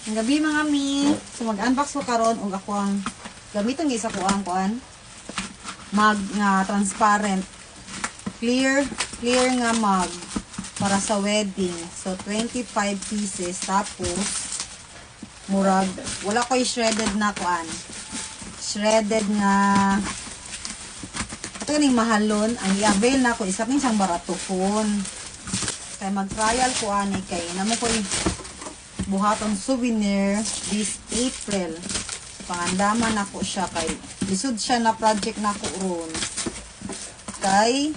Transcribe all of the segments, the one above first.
Ang gabi mga mi. So mag-unbox ko karon og ako ang gamiton isa ko ang kuan mag nga transparent clear nga mug para sa wedding. So 25 pieces tapos murag wala koy shredded na kuan. Shredded nga ito ning mahalon ang i-avail na ko isa ning sang baratuhon. Kay mag-trial ko ani kay namo ko buhaton souvenir this April. Pangandaman ako siya kay lisod siya na project na ko ron. Kay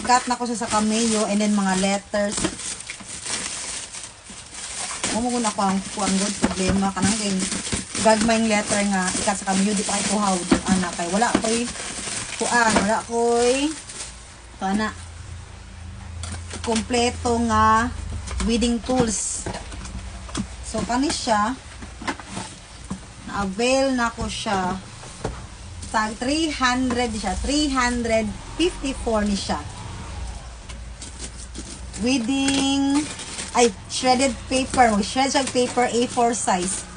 ikat na ko siya sa cameo and then mga letters. Mumugun ako ang good problema kanang kay gagmayng letter nga ikat sa cameo di pa kay kuhaw ana kay wala koy kuan wala koy kana kompleto nga wedding tools. So kani siya na-avail na ko siya tag 300 siya 354 ni siya wedding shredded paper shredded paper A4 size.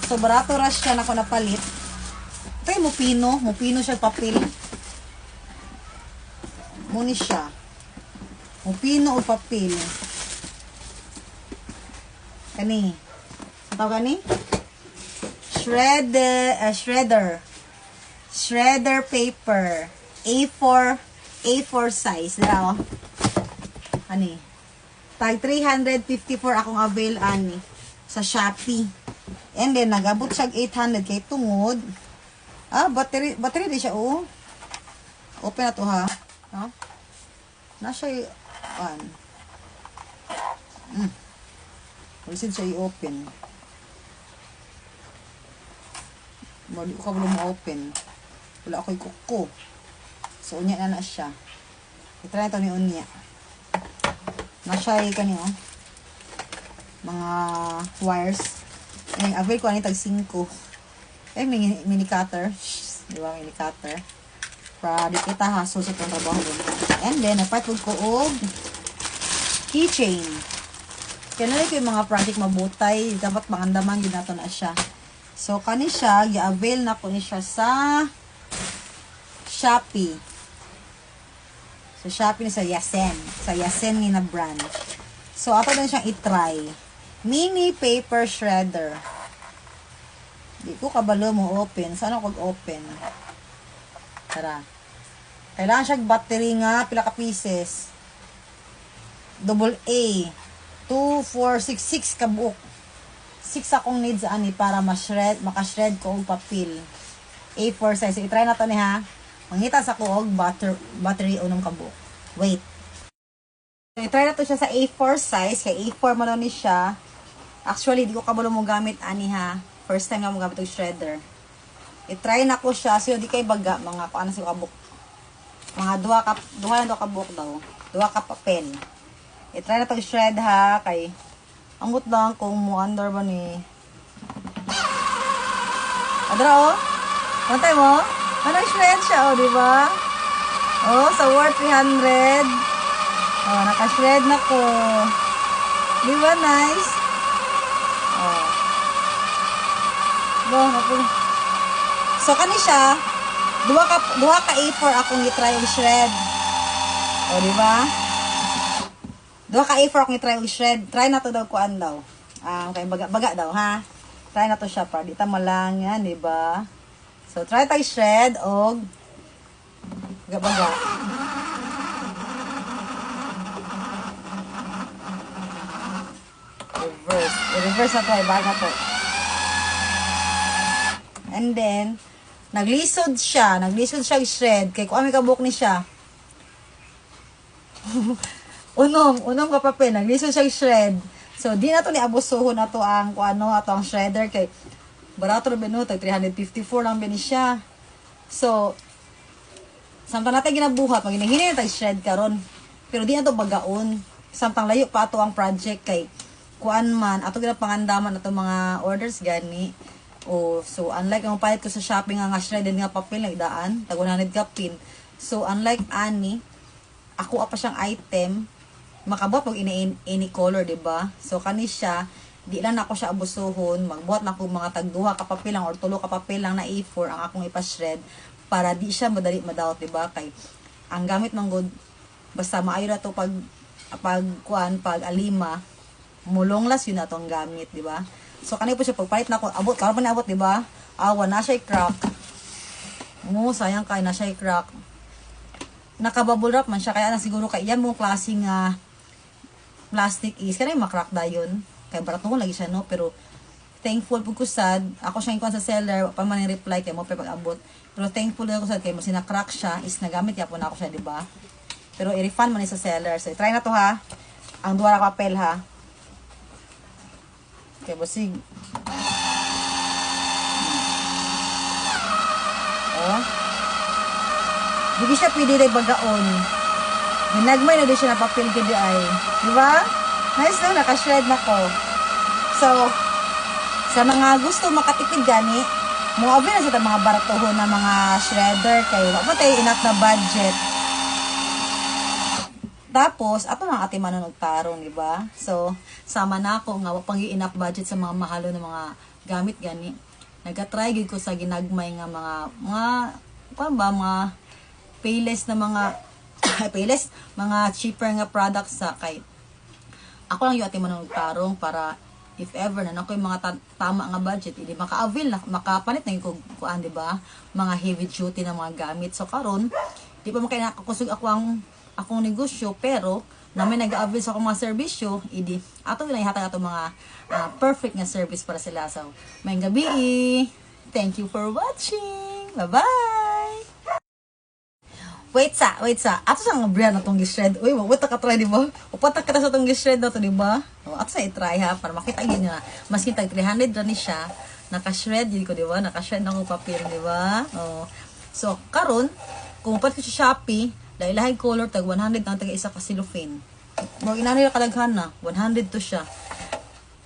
So barato ra siya na ko napalit kay mo pino siya papel muni siya mo pino o papel kani tao kani shredder paper A4 size daw ani tag 354 akong avail ani sa Shopee and then nagabot siya 800 kay tungod battery di siya open na to ha na siya Wala siya i-open. Mali ko kabalo ma-open. Wala ako'y kuko. So, unya na siya. I-try ito ni unya. Na siya kanyo. Mga wires. Avail ko ani tag 5. Mini cutter. Diba, mini cutter. Para di kita haso sa itong trabaho. And then, napatod ko og keychain. Kaya na yung mga project mabutay, dapat makandaman, ginato na siya. So, kani siya, i-avail na ko ni siya sa Shopee. So, Shopee ni sa Yasen. Sa Yasen ni na brand. So, ato din siyang i-try. Mini paper shredder. Di ko kabalo mo open. Saan ako open? Tara. Kailangan siya battery nga, pila ka pieces. AA. 2, 4, 6 kabuok. 6 akong needs ani para maka-shred ko og papel. A4 size. So, i-try na to ni ha. Mangita sa ko og battery unong kabuok. Wait. So, i-try na to siya sa A4 size. Kaya A4 man ni siya. Actually, di ko kabalo mo gamit ani ha. First time nga mo gamit og shredder. I-try na ko siya. So, di kay baga mga kuan sa kabuok. Mga duha na kabuok daw. 2 ka papel. I-try na to shred ha, kay amot lang kung mo under ba ni Adra Pantay mo? Shred siya diba? Sa worth 300. Naka-shred na ko. Diba nice? So kani siya, duha ka A4 akong i-try og shred. Diba? Duha ka A4 akong i-try og shred. Try na to daw kuan daw. Kay baga daw ha. Try na to siya para di ta malang yan, di ba? So try tayo shred og baga. Reverse na to, baga to. And then naglisod siya shred kay kuan may kabuk ni siya. Unong ka papel, naglisod siya shred. So, di na to ni abusuhon na to ang atong shredder kay barato rin tag 354 lang bini siya. So, samtang natin ginabuhat, maghinahinin na tayo shred karon. Pero di na to bagaon. Samtang layo pa ato ang project kay kuan man, ato ginapangandaman ato mga orders gani. So, unlike ang palit ko sa shopping nga shredded nga papel, nagdaan, tag 100 ka pin. So, unlike ani, ako pa siyang item, makabot pag any color, diba? So, kani siya, di lang ako siya abusuhon, magbuhat na ko mga tagduha ka papel lang or tulo ka papel lang na A4 ang akong ipa-shred para di siya madali madawat, diba? Kay ang gamit ng good basta maayo na to pag alima mulong las yun na to ang gamit, diba? So kanay po siya pagpalit na ko abot karon pa na abot, diba? Awa na siya crack. Sayang kay na siya crack. Naka-bubble wrap man siya kaya na siguro kay yan mong klaseng plastic is kanay makrack dayon. Kay barato lagi siya, no? Pero thankful po ko sad ako siya ikuan sa seller pa man reply kay mo pa pag-abot. Pero thankful ako sad kay mo sina-crack siya is nagamit yapon ako siya, diba? Pero i-refund man ni sa seller. So try na to ha. Ang duwa na papel ha. Okay, busig. Oh. Hindi siya pwede rin bagaon. Minagmay na din siya na papel gadi ay. Diba? Nice no? Naka-shred na ko. So, sa mga gusto makatipid gani, mga na sa mga baratuho na mga shredder kayo. Mapatay enough na budget. Tapos, ato na ati manunod tarong, diba? So, sama na ako nga pang enough budget sa mga mahalo na mga gamit gani. Nagatry gid ko sa ginagmay nga mga payless na mga payless, mga cheaper nga products sa kay ako lang yung ati manunod tarong para if ever na nakoy mga tama nga budget, hindi maka-avail na makapanit na yung kuan, diba? Mga heavy duty na mga gamit. So karon, di pa makakusog akong negosyo, pero na may nag-avail sa akong mga serbisyo, idi ato lang ihatag ato mga perfect nga service para sila. So may gabi. Thank you for watching. Bye-bye. Wait sa. Ato sa nga brand na tong gi-shred. Uy, wait ka try, di ba? Upatak ka sa tong gi-shred na to, di ba? Ato sa i-try ha para makita yun na. Maski tag 300 ra ni siya, naka-shred yun ko, di ba? Naka-shred na ko papel, di ba? Oh. So, karon, kung upat ko sa Shopee, dahil color tag 100 ang tag isa ka cellophane. Mo inani ra kadaghan na, 100 to siya.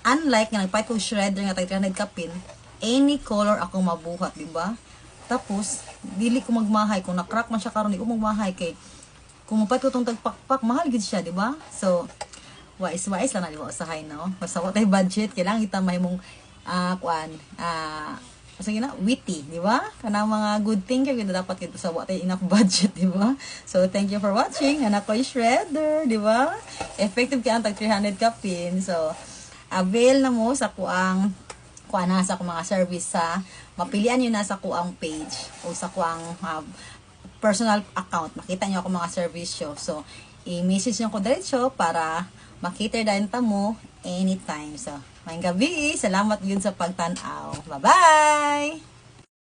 Unlike nga nagpait ko shredder nga tag 300 kapin, any color ako mabuhat, di ba? Tapos, dili ko magmahay. Kung na-crack man siya karon, di ko magmahay. Kay, kung mapat ko itong tagpakpak, mahal gid siya, di ba? So, wais lang na, di ba? Usahay, no? Basta ko tayo budget, kailangan itamay mong, basta witty, di ba? Kanang mga good thinker, kita dapat kita sa tayo enough budget, di ba? So, thank you for watching. Anak ko yung shredder, di ba? Effective kaya ang tag 300 kapin. So, avail na mo sa kuang na sa mga service sa mapilian nyo na sa kuang page o sa kuang personal account. Makita nyo ako mga service show. So, i-message nyo ko diretso para makita din mo anytime. So, may gabi. Salamat yun sa pagtanaw. Bye-bye!